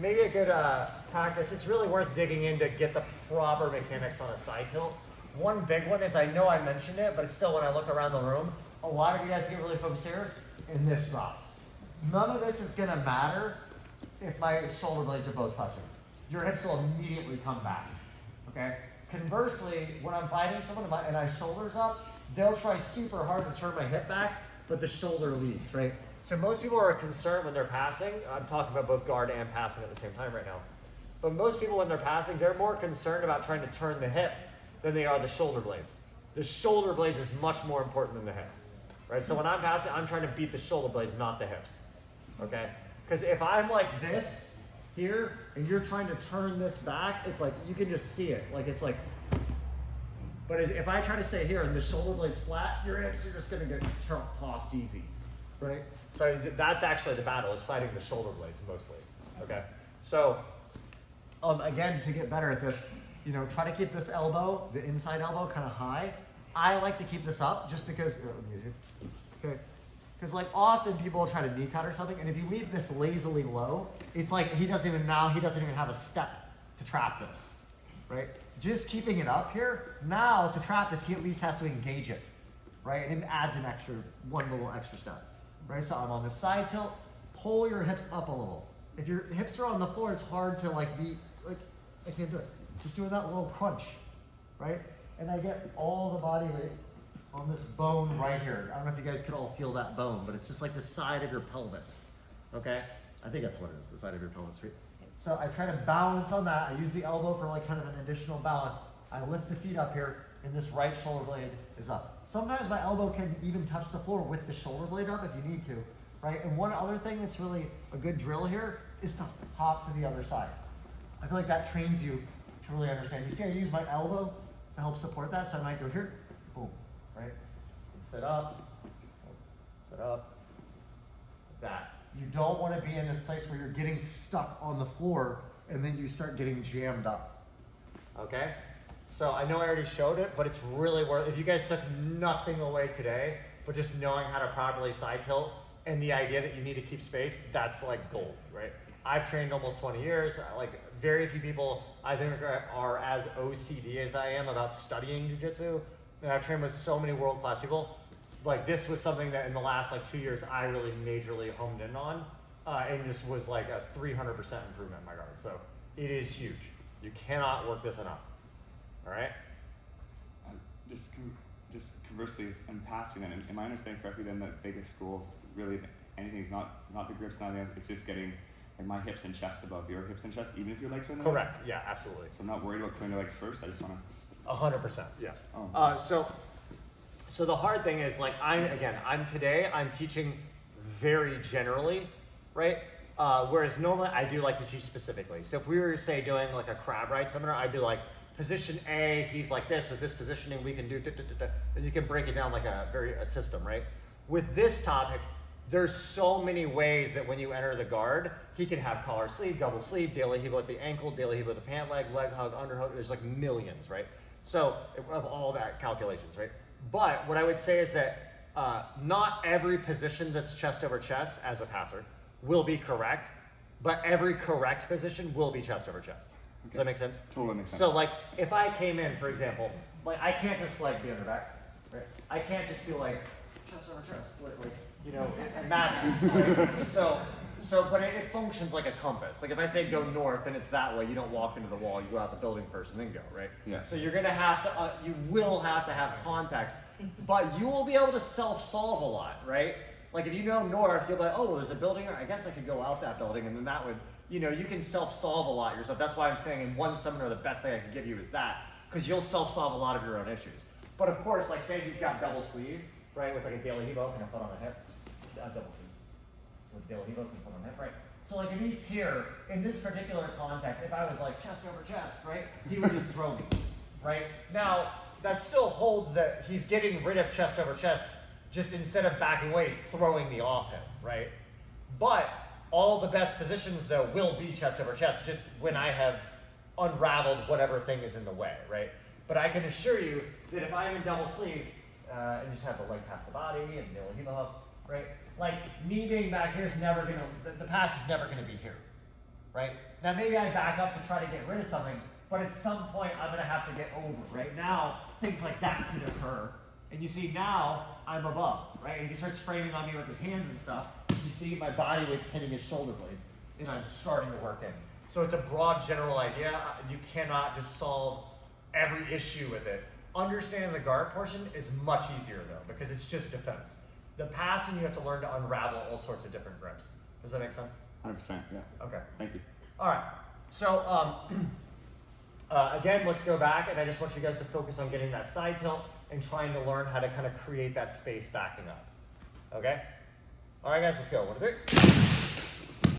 Maybe a good practice, it's really worth digging in to get the proper mechanics on a side tilt. One big one is, I know I mentioned it, but it's still when I look around the room, a lot of you guys get really focused here, and this drops. None of this is gonna matter if my shoulder blades are both touching. Your hips will immediately come back, okay? Conversely, when I'm fighting someone and my shoulder's up, they'll try super hard to turn my hip back, but the shoulder leads, right? So most people are concerned when they're passing. I'm talking about both guard and passing at the same time right now. But most people when they're passing, they're more concerned about trying to turn the hip than they are the shoulder blades. The shoulder blades is much more important than the hip, right? So when I'm passing, I'm trying to beat the shoulder blades, not the hips, okay? Because if I'm like this here, and you're trying to turn this back, it's like, you can just see it. Like, it's like, but if I try to stay here and the shoulder blade's flat, your hips are just gonna get tossed easy, right? So that's actually the battle, is fighting the shoulder blades mostly, okay? So, again, to get better at this, you know, try to keep this elbow, the inside elbow, kind of high. I like to keep this up just because, okay? Because like often people try to knee cut or something, and if you leave this lazily low, it's like he doesn't even have a step to trap this, right? Just keeping it up here, now to trap this, he at least has to engage it, right? And it adds an extra, one little extra step, right? So I'm on the side tilt, pull your hips up a little. If your hips are on the floor, it's hard to like be, like, I can't do it. Just doing that little crunch, right? And I get all the body weight on this bone right here. I don't know if you guys can all feel that bone, but it's just like the side of your pelvis, okay? I think that's what it is, the side of your pelvis, right? So I try to balance on that. I use the elbow for like kind of an additional balance. I lift the feet up here, and this right shoulder blade is up. Sometimes my elbow can even touch the floor with the shoulder blade up if you need to, right? And one other thing that's really a good drill here is to hop to the other side. I feel like that trains you to really understand. You see, I use my elbow to help support that, so I might go here, boom, right? And sit up, like that. You don't want to be in this place where you're getting stuck on the floor and then you start getting jammed up, okay? So I know I already showed it, but it's really worth, if you guys took nothing away today, but just knowing how to properly side tilt and the idea that you need to keep space, that's like gold, right? I've trained almost 20 years. Like very few people I think are as OCD as I am about studying jiu-jitsu. And I've trained with so many world-class people. Like this was something that in the last like 2 years, I really majorly honed in on. And just was like a 300% improvement in my guard. So it is huge. You cannot work this enough, all right? Just conversely, in passing, then, am I understanding correctly then that biggest goal really anything's not the grips, not the, it's just getting like my hips and chest above your hips and chest, even if your legs are in the Correct, yeah, absolutely. So I'm not worried about putting the legs first, I just want to... 100%, yes. Oh. So the hard thing is like, I'm teaching very generally, right? Whereas normally I do like to teach specifically. So if we were say doing like a crab ride seminar, I'd be like, position A, he's like this, with this positioning we can do, and you can break it down like a system, right? With this topic, there's so many ways that when you enter the guard, he can have collar sleeve, double sleeve, daily heave with the ankle, daily heave with the pant leg, leg hug, under hug, there's like millions, right? So of all that calculations, right? But what I would say is that not every position that's chest over chest as a passer will be correct, but every correct position will be chest over chest. Okay. Does that make sense? Totally makes sense. So like if I came in, for example, like I can't just like be under back, right? I can't just be like chest over chest, like you know, it matters. Right? But it functions like a compass. Like if I say go north and it's that way, you don't walk into the wall, you go out the building first and then go, right? Yeah. So you're gonna have to, you will have to have context, but you will be able to self-solve a lot, right? Like if you know north, you'll be like, oh, well, there's a building here, I guess I could go out that building, and then that would, you know, you can self-solve a lot yourself. That's why I'm saying in one seminar, the best thing I can give you is that, because you'll self-solve a lot of your own issues. But of course, like say he's got double sleeve, right, with like a daily heave and a foot on the hip, double sleeve, with daily heave and a foot on the hip, right? So like if he's here, in this particular context, if I was like chest over chest, right, he would just throw me, right? Now, that still holds that he's getting rid of chest over chest, just instead of backing away, he's throwing me off him, right? But all the best positions though will be chest over chest, just when I have unraveled whatever thing is in the way, right? But I can assure you that if I'm in double sleeve, and just have the leg past the body and they'll heave up, right? Like me being back here is never gonna, the pass is never gonna be here, right? Now maybe I back up to try to get rid of something, but at some point I'm gonna have to get over, right? Now, things like that can occur. And you see now, I'm above, right? And he starts framing on me with his hands and stuff. You see my body weight's hitting his shoulder blades, and I'm starting to work in. So it's a broad general idea. You cannot just solve every issue with it. Understanding the guard portion is much easier though, because it's just defense. The passing, you have to learn to unravel all sorts of different grips. Does that make sense? 100%, yeah. Okay. Thank you. All right. So again, let's go back, and I just want you guys to focus on getting that side tilt and trying to learn how to kind of create that space backing up. Okay? All right, guys, let's go. 1, 2, 3.